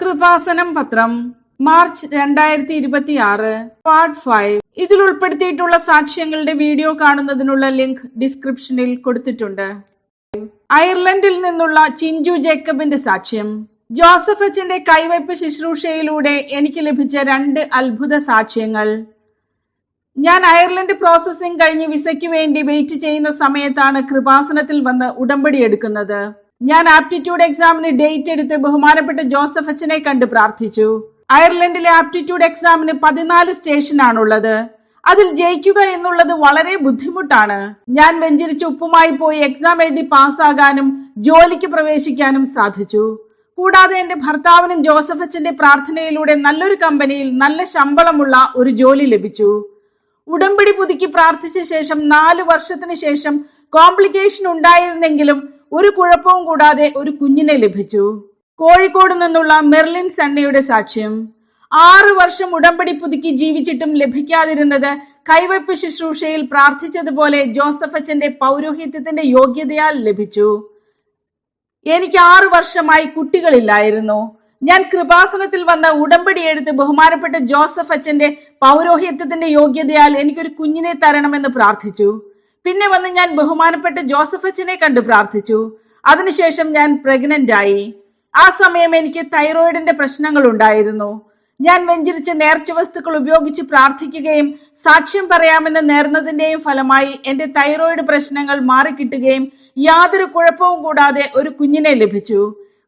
കൃപാസനം പത്രം March 2026 part 5. ഇതിൽ ഉൾപ്പെടുത്തിയിട്ടുള്ള സാക്ഷ്യങ്ങളുടെ വീഡിയോ കാണുന്നതിനുള്ള ലിങ്ക് ഡിസ്ക്രിപ്ഷനിൽ കൊടുത്തിട്ടുണ്ട്. അയർലൻഡിൽ നിന്നുള്ള ചിഞ്ചു ജേക്കബിന്റെ സാക്ഷ്യം. ജോസഫ് അച്ഛന്റെ കൈവയ്പ് ശുശ്രൂഷയിലൂടെ എനിക്ക് ലഭിച്ച 2 അത്ഭുത സാക്ഷ്യങ്ങൾ. ഞാൻ അയർലൻഡ് പ്രോസസ്സിംഗ് കഴിഞ്ഞ് വിസയ്ക്ക് വേണ്ടി വെയിറ്റ് ചെയ്യുന്ന സമയത്താണ് കൃപാസനത്തിൽ വന്ന് ഉടമ്പടി എടുക്കുന്നത്. ഞാൻ ആപ്റ്റിറ്റ്യൂഡ് എക്സാമിന് ഡേറ്റ് എടുത്ത് ബഹുമാനപ്പെട്ട ജോസഫ് അച്ഛനെ കണ്ട് പ്രാർത്ഥിച്ചു. അയർലൻഡിലെ ആപ്റ്റിറ്റ്യൂഡ് എക്സാമിന് 14 സ്റ്റേഷനാണുള്ളത്. അതിൽ ജയിക്കുക എന്നുള്ളത് വളരെ ബുദ്ധിമുട്ടാണ്. ഞാൻ വെഞ്ചരിച്ച് ഉപ്പുമായി പോയി എക്സാം എഴുതി പാസ്സാകാനും ജോലിക്ക് പ്രവേശിക്കാനും സാധിച്ചു. കൂടാതെ എന്റെ ഭർത്താവിനും ജോസഫ് അച്ഛന്റെ പ്രാർത്ഥനയിലൂടെ നല്ലൊരു കമ്പനിയിൽ നല്ല ശമ്പളമുള്ള ഒരു ജോലി ലഭിച്ചു. ഉടമ്പടി പുതുക്കി പ്രാർത്ഥിച്ച ശേഷം 4 വർഷത്തിന് ശേഷം കോംപ്ലിക്കേഷൻ ഉണ്ടായിരുന്നെങ്കിലും ഒരു കുഴപ്പവും കൂടാതെ ഒരു കുഞ്ഞിനെ ലഭിച്ചു. കോഴിക്കോട് നിന്നുള്ള മെർലിൻ സണ്ണയുടെ സാക്ഷ്യം. 6 വർഷം ഉടമ്പടി പുതുക്കി ജീവിച്ചിട്ടും ലഭിക്കാതിരുന്നത് കൈവയ്പ് ശുശ്രൂഷയിൽ പ്രാർത്ഥിച്ചതുപോലെ ജോസഫ് അച്ഛന്റെ പൗരോഹിത്യത്തിന്റെ യോഗ്യതയാൽ ലഭിച്ചു. എനിക്ക് 6 വർഷമായി കുട്ടികളില്ലായിരുന്നു. ഞാൻ കൃപാസനത്തിൽ വന്ന ഉടമ്പടി എടുത്ത് ബഹുമാനപ്പെട്ട ജോസഫ് അച്ഛന്റെ പൗരോഹിത്യത്തിന്റെ യോഗ്യതയാൽ എനിക്കൊരു കുഞ്ഞിനെ തരണമെന്ന് പ്രാർത്ഥിച്ചു. പിന്നെ വന്ന് ഞാൻ ബഹുമാനപ്പെട്ട ജോസഫ് അച്ഛനെ കണ്ട് പ്രാർത്ഥിച്ചു. അതിനുശേഷം ഞാൻ പ്രഗ്നന്റ് ആയി. ആ സമയം എനിക്ക് തൈറോയിഡിന്റെ പ്രശ്നങ്ങൾ ഉണ്ടായിരുന്നു. ഞാൻ വെഞ്ചരിച്ച നേർച്ച വസ്തുക്കൾ ഉപയോഗിച്ച് പ്രാർത്ഥിക്കുകയും സാക്ഷ്യം പറയാമെന്ന് നേർന്നതിന്റെയും ഫലമായി എന്റെ തൈറോയിഡ് പ്രശ്നങ്ങൾ മാറിക്കിട്ടുകയും യാതൊരു കുഴപ്പവും കൂടാതെ ഒരു കുഞ്ഞിനെ ലഭിച്ചു.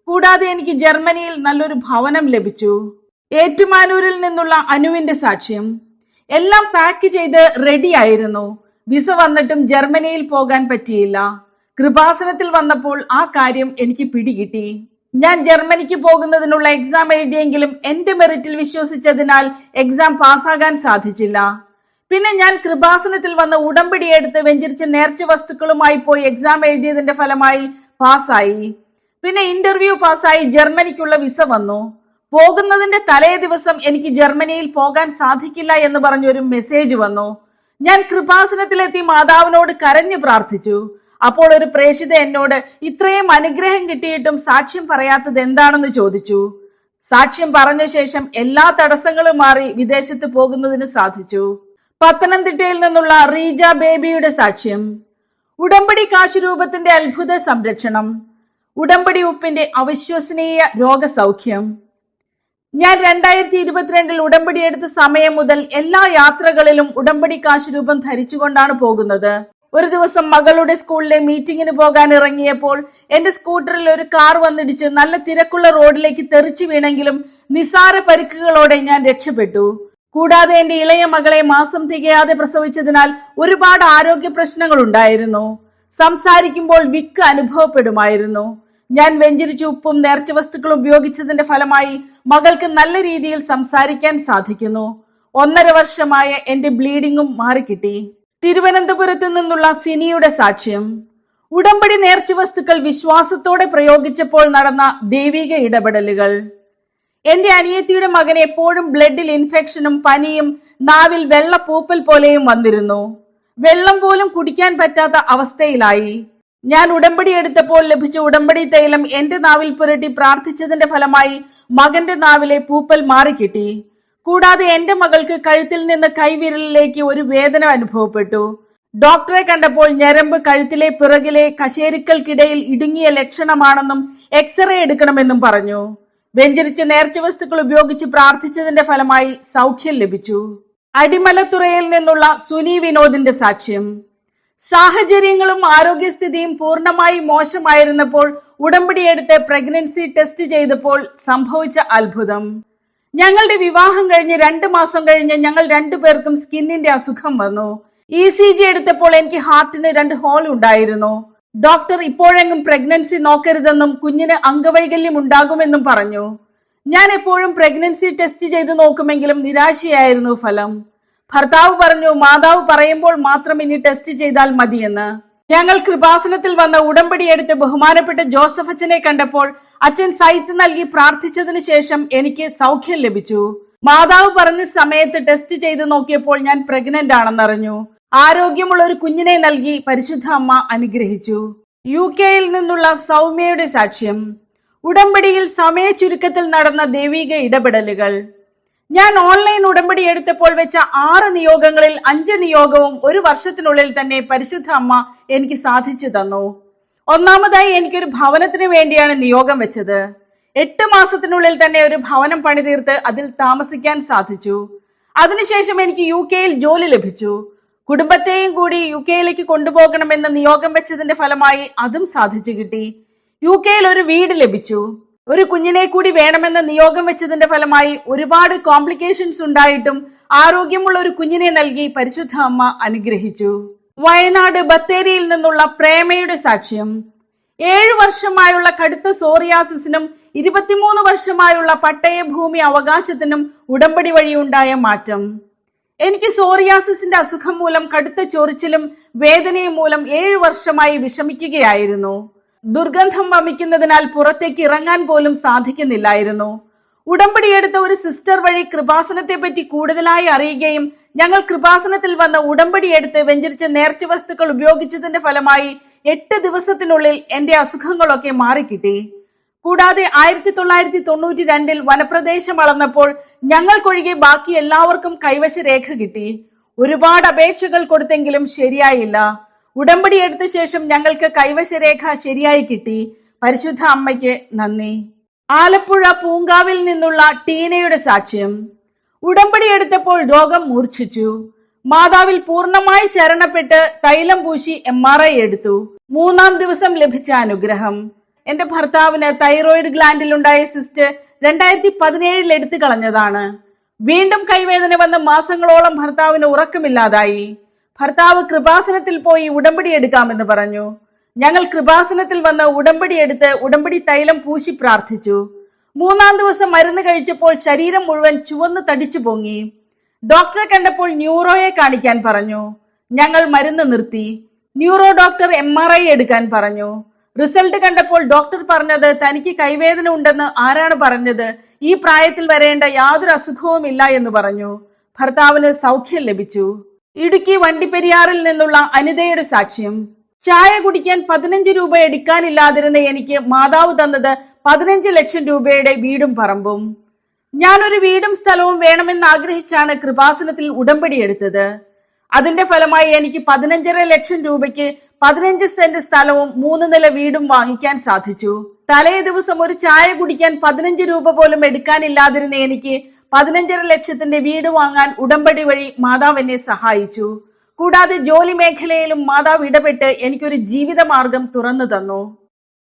കൂടാതെ എനിക്ക് ജർമ്മനിയിൽ നല്ലൊരു ഭവനം ലഭിച്ചു. ഏറ്റുമാനൂരിൽ നിന്നുള്ള അനുവിന്റെ സാക്ഷ്യം. എല്ലാം പാക്ക് ചെയ്ത് റെഡി ആയിരുന്നു. വിസ വന്നിട്ടും ജർമ്മനിയിൽ പോകാൻ പറ്റിയില്ല. കൃപാസനത്തിൽ വന്നപ്പോൾ ആ കാര്യം എനിക്ക് പിടികിട്ടി. ഞാൻ ജർമ്മനിക്ക് പോകുന്നതിനുള്ള എക്സാം എഴുതിയെങ്കിലും എന്റെ മെറിറ്റിൽ വിശ്വസിച്ചതിനാൽ എക്സാം പാസ്സാകാൻ സാധിച്ചില്ല. പിന്നെ ഞാൻ കൃപാസനത്തിൽ വന്ന് ഉടമ്പടി എടുത്ത് വെഞ്ചരിച്ച നേർച്ച വസ്തുക്കളുമായി പോയി എക്സാം എഴുതിയതിന്റെ ഫലമായി പാസ്സായി. പിന്നെ ഇന്റർവ്യൂ പാസ്സായി ജർമ്മനിക്കുള്ള വിസ വന്നു. പോകുന്നതിന്റെ തലേ ദിവസം എനിക്ക് ജർമ്മനിയിൽ പോകാൻ സാധിക്കില്ല എന്ന് പറഞ്ഞൊരു മെസ്സേജ് വന്നു. ഞാൻ കൃപാസനത്തിലെത്തി മാതാവിനോട് കരഞ്ഞു പ്രാർത്ഥിച്ചു. അപ്പോൾ ഒരു പ്രേക്ഷിത എന്നോട് ഇത്രയും അനുഗ്രഹം കിട്ടിയിട്ടും സാക്ഷ്യം പറയാത്തത് എന്താണെന്ന് ചോദിച്ചു. സാക്ഷ്യം പറഞ്ഞ ശേഷം എല്ലാ തടസ്സങ്ങളും മാറി വിദേശത്ത് പോകുന്നതിന് സാധിച്ചു. പത്തനംതിട്ടയിൽ നിന്നുള്ള റീജ ബേബിയുടെ സാക്ഷ്യം. ഉടമ്പടി കാശുരൂപത്തിന്റെ അത്ഭുത സംരക്ഷണം. ഉടമ്പടി ഉപ്പിന്റെ അവിശ്വസനീയ രോഗസൗഖ്യം. ഞാൻ 2022 ഉടമ്പടി എടുത്ത സമയം മുതൽ എല്ലാ യാത്രകളിലും ഉടമ്പടി കാശുരൂപം ധരിച്ചുകൊണ്ടാണ് പോകുന്നത്. ഒരു ദിവസം മകളുടെ സ്കൂളിലെ മീറ്റിങ്ങിന് പോകാൻ ഇറങ്ങിയപ്പോൾ എന്റെ സ്കൂട്ടറിൽ ഒരു കാർ വന്നിടിച്ച് നല്ല തിരക്കുള്ള റോഡിലേക്ക് തെറിച്ചു വീണെങ്കിലും നിസാര പരിക്കുകളോടെ ഞാൻ രക്ഷപ്പെട്ടു. കൂടാതെ എന്റെ ഇളയ മകളെ മാസം തികയാതെ പ്രസവിച്ചതിനാൽ ഒരുപാട് ആരോഗ്യ പ്രശ്നങ്ങൾ ഉണ്ടായിരുന്നു. സംസാരിക്കുമ്പോൾ വിക്ക് അനുഭവപ്പെടുമായിരുന്നു. ഞാൻ വെഞ്ചരിച്ച ഉപ്പും നേർച്ച വസ്തുക്കളും ഉപയോഗിച്ചതിന്റെ ഫലമായി മകൾക്ക് നല്ല രീതിയിൽ സംസാരിക്കാൻ സാധിക്കുന്നു. 1.5 വർഷമായ എന്റെ ബ്ലീഡിങ്ങും മാറിക്കിട്ടി. തിരുവനന്തപുരത്ത് നിന്നുള്ള സിനിയുടെ സാക്ഷ്യം. ഉടമ്പടി നേർച്ച വസ്തുക്കൾ വിശ്വാസത്തോടെ പ്രയോഗിച്ചപ്പോൾ നടന്ന ദൈവിക ഇടപെടലുകൾ. എന്റെ അനിയത്തിയുടെ മകന് എപ്പോഴും ബ്ലഡിൽ ഇൻഫെക്ഷനും പനിയും നാവിൽ വെള്ളപ്പൂപ്പൽ പോലെയും വന്നിരുന്നു. വെള്ളം പോലും കുടിക്കാൻ പറ്റാത്ത അവസ്ഥയിലായി. ഞാൻ ഉടമ്പടി എടുത്തപ്പോൾ ലഭിച്ച ഉടമ്പടി തൈലം എന്റെ നാവിൽ പുരട്ടി പ്രാർത്ഥിച്ചതിന്റെ ഫലമായി മകന്റെ നാവിലെ പൂപ്പൽ മാറിക്കിട്ടി. കൂടാതെ എന്റെ മകൾക്ക് കഴുത്തിൽ നിന്ന് കൈവിരലിലേക്ക് ഒരു വേദന അനുഭവപ്പെട്ടു. ഡോക്ടറെ കണ്ടപ്പോൾ ഞരമ്പ് കഴുത്തിലെ പിറകിലെ കശേരുക്കൾക്കിടയിൽ ഇടുങ്ങിയ ലക്ഷണമാണെന്നും എക്സ്റേ എടുക്കണമെന്നും പറഞ്ഞു. വെഞ്ചരിച്ച നേർച്ച വസ്തുക്കൾ ഉപയോഗിച്ച് പ്രാർത്ഥിച്ചതിന്റെ ഫലമായി സൗഖ്യം ലഭിച്ചു. അടിമലത്തുറയിൽ നിന്നുള്ള സുനി വിനോദിന്റെ സാക്ഷ്യം. സാഹചര്യങ്ങളും ആരോഗ്യസ്ഥിതിയും പൂർണ്ണമായി മോശമായിരുന്നപ്പോൾ ഉടമ്പടി എടുത്ത് പ്രഗ്നൻസി ടെസ്റ്റ് ചെയ്തപ്പോൾ സംഭവിച്ച അത്ഭുതം. ഞങ്ങളുടെ വിവാഹം കഴിഞ്ഞ് 2 മാസം കഴിഞ്ഞ് ഞങ്ങൾ 2 പേർക്കും സ്കിന്നിന്റെ അസുഖം വന്നു. ECG എടുത്തപ്പോൾ എനിക്ക് ഹാർട്ടിന് 2 ഹോൾ ഉണ്ടായിരുന്നു. ഡോക്ടർ ഇപ്പോഴെങ്ങും പ്രഗ്നൻസി നോക്കരുതെന്നും കുഞ്ഞിന് അംഗവൈകല്യം ഉണ്ടാകുമെന്നും പറഞ്ഞു. ഞാൻ എപ്പോഴും പ്രഗ്നൻസി ടെസ്റ്റ് ചെയ്ത് നോക്കുമെങ്കിലും നിരാശയായിരുന്നു ഫലം. ഭർത്താവ് പറഞ്ഞു മാതാവ് പറയുമ്പോൾ മാത്രം ഇനി ടെസ്റ്റ് ചെയ്താൽ മതിയെന്ന്. ഞങ്ങൾ കൃപാസനത്തിൽ വന്ന ഉടമ്പടി എടുത്ത് ബഹുമാനപ്പെട്ട ജോസഫ് അച്ഛനെ കണ്ടപ്പോൾ അച്ഛൻ സൈറ്റ് നൽകി പ്രാർത്ഥിച്ചതിന് ശേഷം എനിക്ക് സൗഖ്യം ലഭിച്ചു. മാതാവ് പറഞ്ഞ സമയത്ത് ടെസ്റ്റ് ചെയ്ത് നോക്കിയപ്പോൾ ഞാൻ പ്രഗ്നന്റ് ആണെന്നറിഞ്ഞു. ആരോഗ്യമുള്ള ഒരു കുഞ്ഞിനെ നൽകി പരിശുദ്ധ അമ്മ അനുഗ്രഹിച്ചു. UK നിന്നുള്ള സൗമ്യയുടെ സാക്ഷ്യം. ഉടമ്പടിയിൽ സമയ ചുരുക്കത്തിൽ നടന്ന ദൈവിക ഇടപെടലുകൾ. ഞാൻ ഓൺലൈൻ ഉടമ്പടി എടുത്തപ്പോൾ വെച്ച 6 നിയോഗങ്ങളിൽ 5 നിയോഗവും ഒരു വർഷത്തിനുള്ളിൽ തന്നെ പരിശുദ്ധ അമ്മ എനിക്ക് സാധിച്ചു തന്നു. ഒന്നാമതായി എനിക്കൊരു ഭവനത്തിന് വേണ്ടിയാണ് നിയോഗം വെച്ചത്. 8 മാസത്തിനുള്ളിൽ തന്നെ ഒരു ഭവനം പണിതീർത്ത് അതിൽ താമസിക്കാൻ സാധിച്ചു. അതിനുശേഷം എനിക്ക് UK-യിൽ ജോലി ലഭിച്ചു. കുടുംബത്തെയും കൂടി UK-യിലേക്ക് കൊണ്ടുപോകണമെന്ന് നിയോഗം വെച്ചതിന്റെ ഫലമായി അതും സാധിച്ചു കിട്ടി. UK-യിൽ ഒരു വീട് ലഭിച്ചു. ഒരു കുഞ്ഞിനെ കൂടി വേണമെന്ന് നിയോഗം വെച്ചതിന്റെ ഫലമായി ഒരുപാട് കോംപ്ലിക്കേഷൻസ് ഉണ്ടായിട്ടും ആരോഗ്യമുള്ള ഒരു കുഞ്ഞിനെ നൽകി പരിശുദ്ധ അമ്മ അനുഗ്രഹിച്ചു. വയനാട് ബത്തേരിയിൽ നിന്നുള്ള പ്രേമയുടെ സാക്ഷ്യം. 7 വർഷമായുള്ള കടുത്ത സോറിയാസിസിനും 23 വർഷമായുള്ള പട്ടയ ഭൂമി അവകാശത്തിനും ഉടമ്പടി വഴിയുണ്ടായ മാറ്റം. എനിക്ക് സോറിയാസിസിന്റെ അസുഖം മൂലം കടുത്ത ചൊറിച്ചിലും വേദനയും മൂലം 7 വർഷമായി വിഷമിക്കുകയായിരുന്നു. ദുർഗന്ധം വമിക്കുന്നതിനാൽ പുറത്തേക്ക് ഇറങ്ങാൻ പോലും സാധിക്കുന്നില്ലായിരുന്നു. ഉടമ്പടി എടുത്ത ഒരു സിസ്റ്റർ വഴി കൃപാസനത്തെ പറ്റി കൂടുതലായി അറിയുകയും ഞങ്ങൾ കൃപാസനത്തിൽ വന്ന ഉടമ്പടി എടുത്ത് വെഞ്ചരിച്ച നേർച്ച വസ്തുക്കൾ ഉപയോഗിച്ചതിന്റെ ഫലമായി 8 ദിവസത്തിനുള്ളിൽ എന്റെ അസുഖങ്ങളൊക്കെ മാറിക്കിട്ടി. കൂടാതെ 1992 വനപ്രദേശം അളന്നപ്പോൾ ഞങ്ങൾക്കൊഴികെ ബാക്കി എല്ലാവർക്കും കൈവശ രേഖ കിട്ടി. ഒരുപാട് അപേക്ഷകൾ കൊടുത്തെങ്കിലും ശരിയായില്ല. ഉടമ്പടി എടുത്ത ശേഷം ഞങ്ങൾക്ക് കൈവശ രേഖ ശരിയായി കിട്ടി. പരിശുദ്ധ അമ്മയ്ക്ക് നന്ദി. ആലപ്പുഴ പൂങ്കാവിൽ നിന്നുള്ള ടീനയുടെ സാക്ഷ്യം. ഉടമ്പടി എടുത്തപ്പോൾ രോഗം മൂർച്ഛിച്ചു. മാതാവിൽ പൂർണ്ണമായി ശരണപ്പെട്ട് തൈലം പൂശി MRI എടുത്തു. 3-ാം ദിവസം ലഭിച്ച അനുഗ്രഹം. എന്റെ ഭർത്താവിന് തൈറോയിഡ് ഗ്ലാൻഡിൽ ഉണ്ടായ സിസ്റ്റ് 2017 എടുത്തു കളഞ്ഞതാണ്. വീണ്ടും കൈവേദന വന്ന് മാസങ്ങളോളം ഭർത്താവിന് ഉറക്കമില്ലാതായി. ഭർത്താവ് കൃപാസനത്തിൽ പോയി ഉടമ്പടി എടുക്കാമെന്ന് പറഞ്ഞു. ഞങ്ങൾ കൃപാസനത്തിൽ വന്ന് ഉടമ്പടി എടുത്ത് ഉടമ്പടി തൈലം പൂശി പ്രാർത്ഥിച്ചു. 3-ാം ദിവസം മരുന്ന് കഴിച്ചപ്പോൾ ശരീരം മുഴുവൻ ചുവന്ന് തടിച്ചു പൊങ്ങി. ഡോക്ടറെ കണ്ടപ്പോൾ ന്യൂറോയെ കാണിക്കാൻ പറഞ്ഞു. ഞങ്ങൾ മരുന്ന് നിർത്തി. ന്യൂറോ ഡോക്ടർ MRI എടുക്കാൻ പറഞ്ഞു. റിസൾട്ട് കണ്ടപ്പോൾ ഡോക്ടർ പറഞ്ഞത് തനിക്ക് കൈവേദന ഉണ്ടെന്ന് ആരാണ് പറഞ്ഞത്, ഈ പ്രായത്തിൽ വരേണ്ട യാതൊരു അസുഖവും ഇല്ല എന്ന് പറഞ്ഞു. ഭർത്താവിന് സൗഖ്യം ലഭിച്ചു. ഇടുക്കി വണ്ടിപ്പെരിയാറിൽ നിന്നുള്ള അനിതയുടെ സാക്ഷ്യം. ചായ കുടിക്കാൻ 15 രൂപ എടുക്കാനില്ലാതിരുന്ന എനിക്ക് മാതാവ് തന്നത് 15 ലക്ഷം രൂപയുടെ വീടും പറമ്പും. ഞാനൊരു വീടും സ്ഥലവും വേണമെന്ന് ആഗ്രഹിച്ചാണ് കൃപാസനത്തിൽ ഉടമ്പടി എടുത്തത്. അതിന്റെ ഫലമായി എനിക്ക് 15.5 ലക്ഷം രൂപയ്ക്ക് 15 സെന്റ് സ്ഥലവും 3 നില വീടും വാങ്ങിക്കാൻ സാധിച്ചു. തലേ ദിവസം ഒരു ചായ കുടിക്കാൻ 15 രൂപ പോലും എടുക്കാനില്ലാതിരുന്ന എനിക്ക് 15.5 ലക്ഷത്തിന്റെ വീട് വാങ്ങാൻ ഉടമ്പടി വഴി മാതാവ് എന്നെ സഹായിച്ചു. കൂടാതെ ജോലി മേഖലയിലും മാതാവ് ഇടപെട്ട് എനിക്കൊരു ജീവിതമാർഗം തുറന്നു തന്നു.